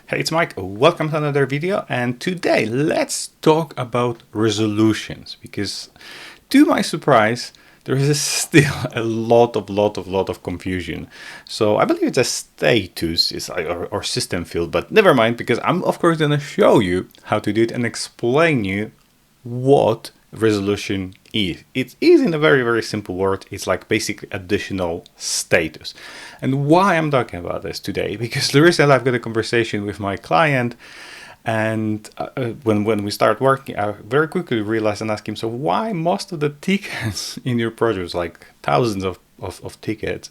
Hey, it's Mike. Welcome to another video. And today let's talk about resolutions, because to my surprise, there is still a lot of confusion. So I believe it's a status or system field, but never mind, because I'm of course going to show you how to do it and explain you what resolution is. It is, in a very simple word, it's like basically additional status. And why I'm talking about this today, because recently I've got a conversation with my client, and when we start working, I very quickly realized and asked him, so why most of the tickets in your projects, like thousands of tickets,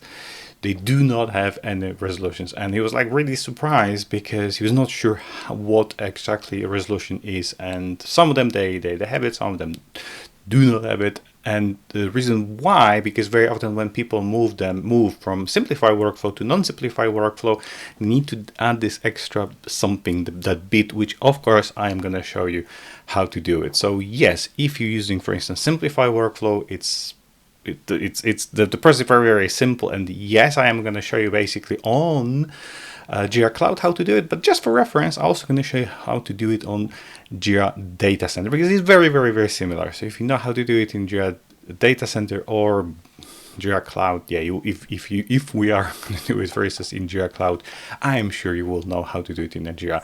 they do not have any resolutions? And he was like really surprised, because he was not sure what exactly a resolution is. And some of them they have it, some of them do not have it. And the reason why, because very often when people move from simplified workflow to non-simplified workflow, you need to add this extra something, that bit, which of course I am going to show you how to do it. So yes, if you're using, for instance, simplified workflow, the process is very simple. And yes, I am going to show you basically on Jira Cloud how to do it, but just for reference, I'm also going to show you how to do it on Jira Data Center, because it's very similar. So if you know how to do it in Jira Data Center or Jira Cloud, yeah, if we are going to do it, for instance, in Jira Cloud, I am sure you will know how to do it in a Jira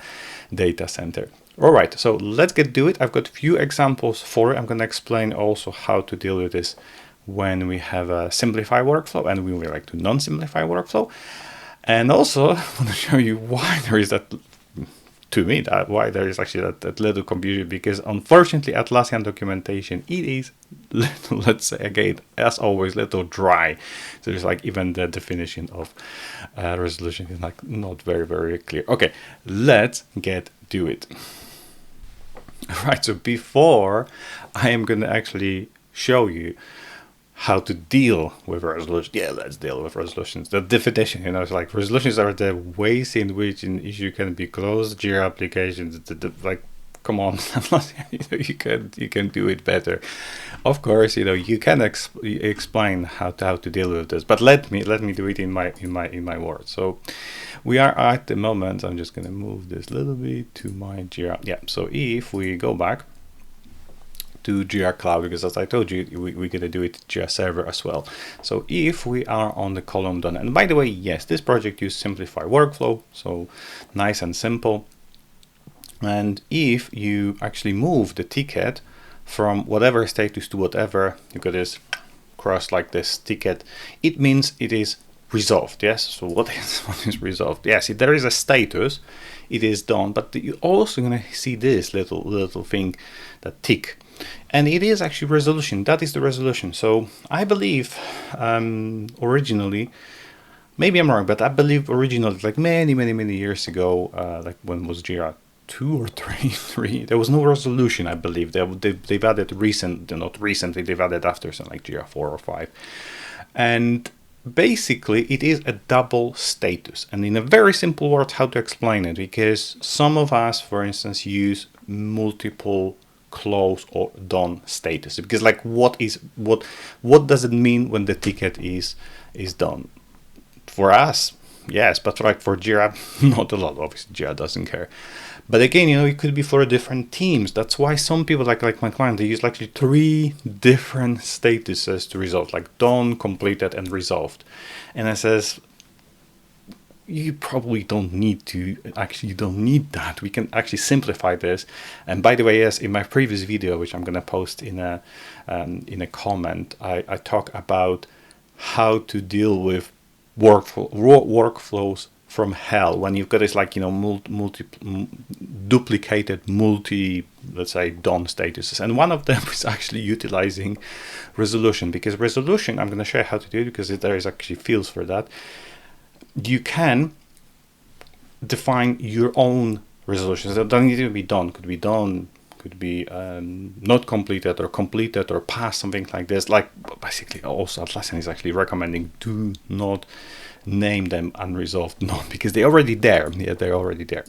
Data Center. All right, so let's get to it. I've got a few examples for it. I'm going to explain also how to deal with this when we have a simplified workflow and we would like to non-simplify workflow. And also, I want to show you why there is why there is actually that little confusion, because unfortunately Atlassian documentation, it is little, let's say again, as always, little dry. So there's like even the definition of resolution is like not very clear. Okay, let's get to it. All right, so before I am going to actually show you how to deal with resolutions. Yeah, let's deal with resolutions. The definition, it's like resolutions are the ways in which an issue can be closed. Jira applications, like, come on, you can do it better. Of course, you can explain how to deal with this, but let me do it in my words. So we are at the moment. I'm just gonna move this a little bit to my Jira. Yeah. So if we go back to Jira Cloud, because as I told you, we're going to do it Jira Server as well. So if we are on the column done, and by the way, yes, this project uses simplified workflow, so nice and simple. And if you actually move the ticket from whatever status to whatever, you got this cross like this ticket, it means it is resolved. Yes. So what is resolved? Yes, there is a status, it is done, but you're also going to see this little thing, that tick. And it is actually resolution. That is the resolution. So I believe originally, maybe I'm wrong, but I believe originally, like many years ago, like when was Jira 2 or 3, there was no resolution. I believe they've added not recently, they've added after something like Jira 4 or 5. And basically it is a double status. And in a very simple word, how to explain it, because some of us, for instance, use multiple close or done status, because like what does it mean when the ticket is done? For us, yes, but like for Jira, not a lot. Obviously Jira doesn't care, but again, it could be for different teams. That's why some people, like my client, they use actually 3 different statuses to resolve, like done, completed, and resolved. And I says, you probably don't need that. We can actually simplify this. And by the way, yes, in my previous video, which I'm going to post in a comment, I talk about how to deal with workflows from hell when you've got this like duplicated let's say done statuses, and one of them is actually utilizing resolution, because resolution, I'm going to show you how to do it, because there is actually fields for that. You can define your own resolutions. That doesn't need to be done. Could be not completed or past, something like this. Like basically, also Atlassian is actually recommending do not name them unresolved, not because they're already there. Yeah, they're already there.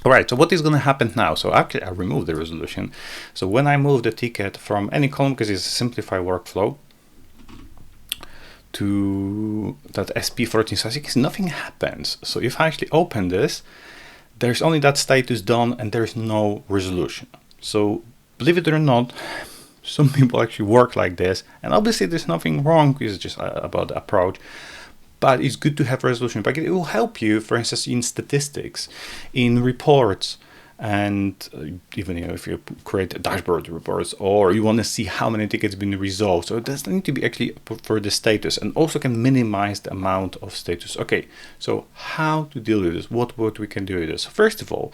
All right, so what is going to happen now? So actually, I remove the resolution. So when I move the ticket from any column, because it's a simplified workflow, to that SP14, so as you can see, nothing happens. So if I actually open this, there's only that status done and there's no resolution. So believe it or not, some people actually work like this, and obviously there's nothing wrong, because it's just about the approach. But it's good to have resolution. But it will help you, for instance, in statistics, in reports, and even if you create dashboard reports, or you want to see how many tickets have been resolved. So it doesn't need to be actually for the status, and also can minimize the amount of status. Okay, so how to deal with this? What we can do with this? First of all,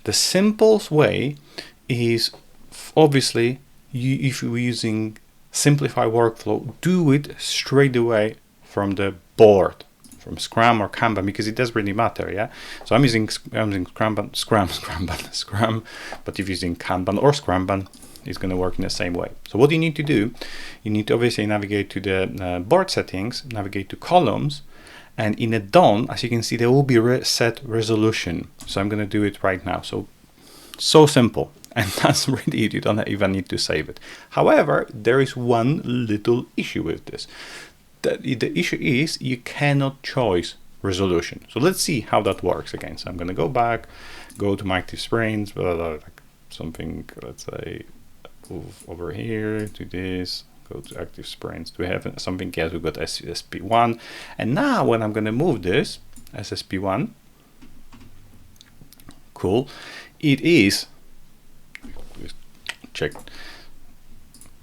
the simplest way is obviously, if you're using Simplified workflow, do it straight away from the board, from Scrum or Kanban, because it does really matter. Yeah. So I'm using Scrum, but if you're using Kanban or Scrumban, it's going to work in the same way. So what you need to do, you need to obviously navigate to the board settings, navigate to columns, and in the done, as you can see, there will be set resolution. So I'm going to do it right now. So simple. And that's really it. You don't even need to save it. However, there is one little issue with this. The issue is you cannot choose resolution. So let's see how that works again. So I'm going to go back, go to my active sprints, like something, let's say, move over here to this, go to active sprints. Do we have something else? We've got SSP1. And now when I'm going to move this, SSP1, cool, it is, check,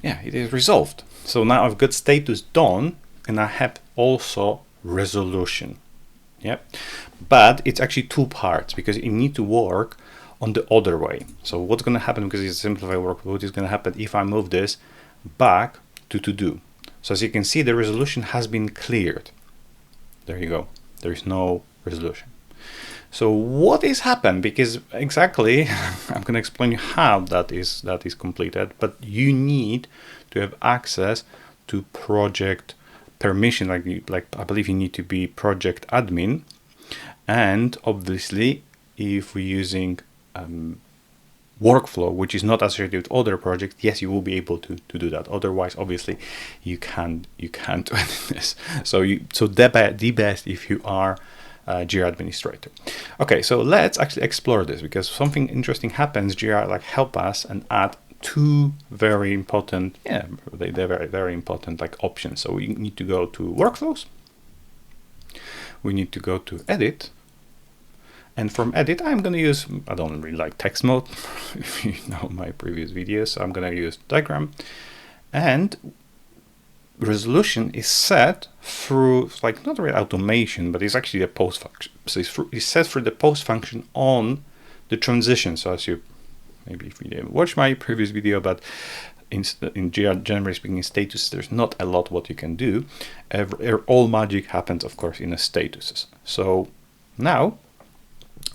yeah, it is resolved. So now I've got status done, and I have also resolution. Yep, but it's actually two parts, because you need to work on the other way. So what's going to happen, because it's a simplified workflow, what is going to happen if I move this back to do? So as you can see, the resolution has been cleared. There you go. There is no resolution. So what is happened? Because exactly, I'm going to explain you how that is completed. But you need to have access to project permission. Like I believe you need to be project admin, and obviously, if we're using workflow, which is not associated with other projects, yes, you will be able to do that. Otherwise, obviously, you can't edit this. So the best if you are Jira administrator. Okay, so let's actually explore this, because something interesting happens. Jira help us and add two very important, they're very important options. So we need to go to workflows. We need to go to edit. And from edit, I'm going to use, I don't really like text mode, if you know my previous videos, so I'm going to use diagram. And resolution is set through, not really automation, but it's actually a post function. So it's set through the post function on the transition. So as you, maybe if you didn't watch my previous video, but in Jira, generally speaking, status, there's not a lot what you can do. All magic happens, of course, in the statuses. So now,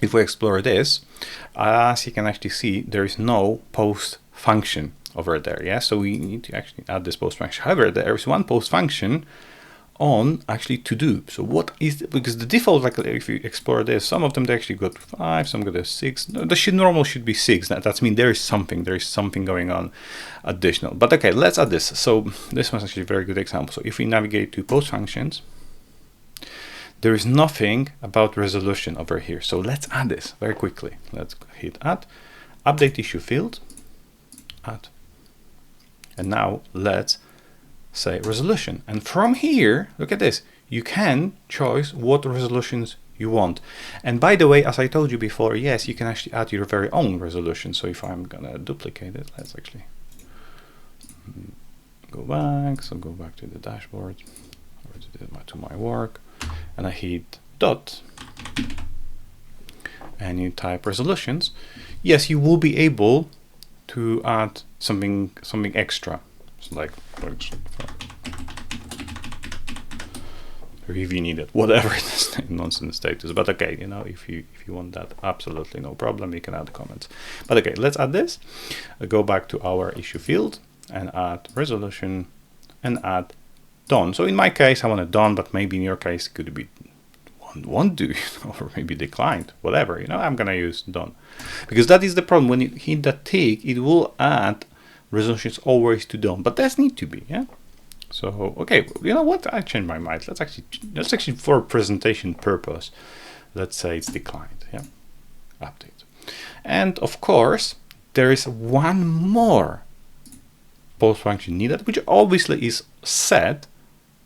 if we explore this, as you can actually see, there is no post function over there. Yeah, so we need to actually add this post function. However, there is one post function on actually to do. So what is, because the default, if you explore this, some of them they actually got 5, some got 6. No, the normal should be 6. That's mean there is something going on additional. But okay, let's add this. So this was actually a very good example. So if we navigate to post functions, there is nothing about resolution over here. So let's add this very quickly. Let's hit add, update issue field, add. And now let's say resolution. And from here, look at this. You can choose what resolutions you want. And by the way, as I told you before, yes, you can actually add your very own resolution. So if I'm gonna duplicate it, let's actually go back. So go back to the dashboard or to my work, and I hit dot. And you type resolutions. Yes, you will be able to add something extra. So or if you need it, whatever it is, nonsense status. But okay, if you want that, absolutely no problem. You can add comments. But okay, let's add this. Go back to our issue field and add resolution and add done. So in my case, I want it done, but maybe in your case, it could be want to, or maybe declined, whatever. I'm gonna use done, because that is the problem. When you hit that tick, it will add resolutions always to done, but that's need to be, yeah. So okay, you know what? I changed my mind. Let's actually for presentation purpose, let's say it's declined, yeah. update. And of course, there is one more post function needed, which obviously is set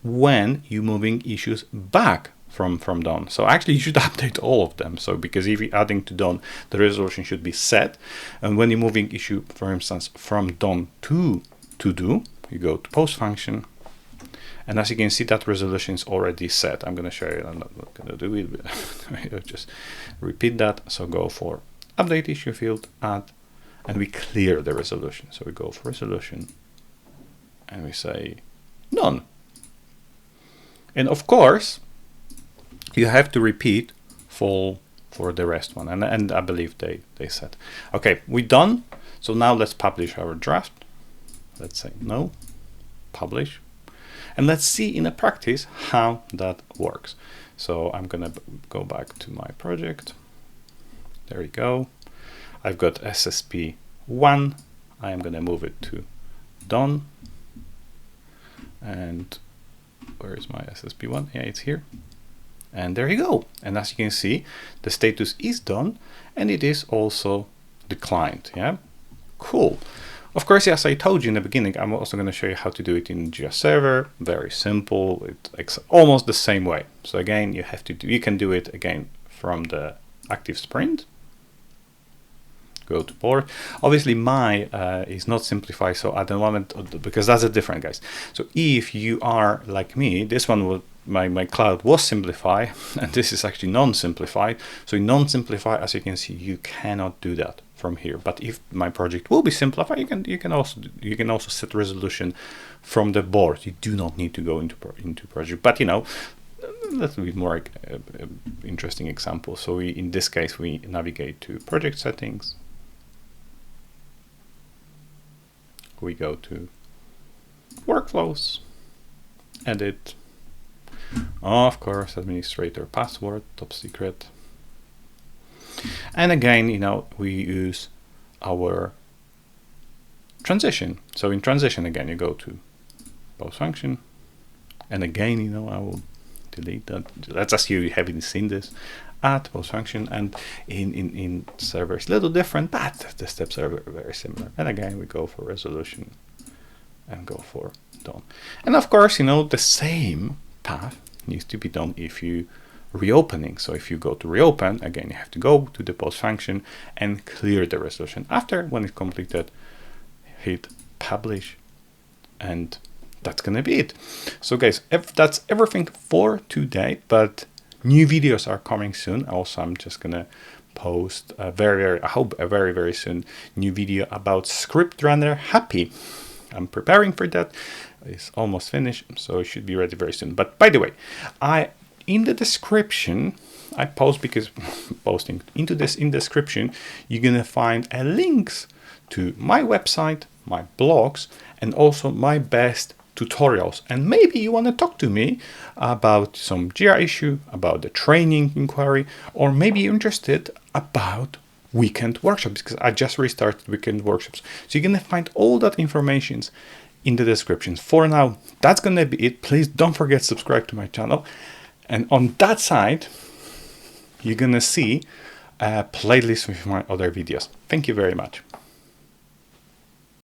when you're moving issues back from done. So actually you should update all of them. So because if you're adding to done, the resolution should be set. And when you're moving issue, for instance, from done to do, you go to post function. And as you can see, that resolution is already set. I'm going to show you, I'm not going to do it, but I'll just repeat that. So go for update issue field, add, and we clear the resolution. So we go for resolution and we say none. And of course, you have to repeat for the rest one. And I believe they said, okay, we're done. So now let's publish our draft. Let's say no, publish. And let's see in a practice how that works. So I'm gonna go back to my project. There we go. I've got SSP1. I am gonna move it to done. And where is my SSP1? Yeah, it's here. And there you go. And as you can see, the status is done and it is also declined. Yeah, cool. Of course, as I told you in the beginning, I'm also going to show you how to do it in Jira Server. Very simple. It's almost the same way. So again, you can do it again from the active sprint. Go to board. Obviously, my is not simplified, so at the moment, because that's a different, guys. So if you are like me, this one will. My cloud was simplified, and this is actually non-simplified. So in non-simplified, as you can see, you cannot do that from here. But if my project will be simplified, you can also set resolution from the board. You do not need to go into project. But you know, let's be more interesting example. So in this case, we navigate to project settings. We go to workflows, edit. Of course, administrator password, top secret. And again, you know, we use our transition. So in transition, again, you go to post function. And again, you know, I will delete that. Let's assume you haven't seen this. Add post function, and in server it's a little different, but the steps are very similar. And again, we go for resolution and go for done. And of course, you know, the same path needs to be done if you reopening. So if you go to reopen, again, you have to go to the post function and clear the resolution. After, when it's completed, hit publish, and that's gonna be it. So guys, that's everything for today, but new videos are coming soon. Also, I'm just gonna post I hope a very soon new video about script runner happy. I'm preparing for that. It's almost finished, so it should be ready very soon. But by the way, in the description, I post, because posting into this in description, you're gonna find links to my website, my blogs, and also my best tutorials. And maybe you want to talk to me about some Jira issue, about the training inquiry, or maybe you're interested about weekend workshops, because I just restarted weekend workshops. So you're gonna find all that information in the description. For now, that's gonna be it. Please don't forget to subscribe to my channel. And on that side, you're gonna see a playlist with my other videos. Thank you very much.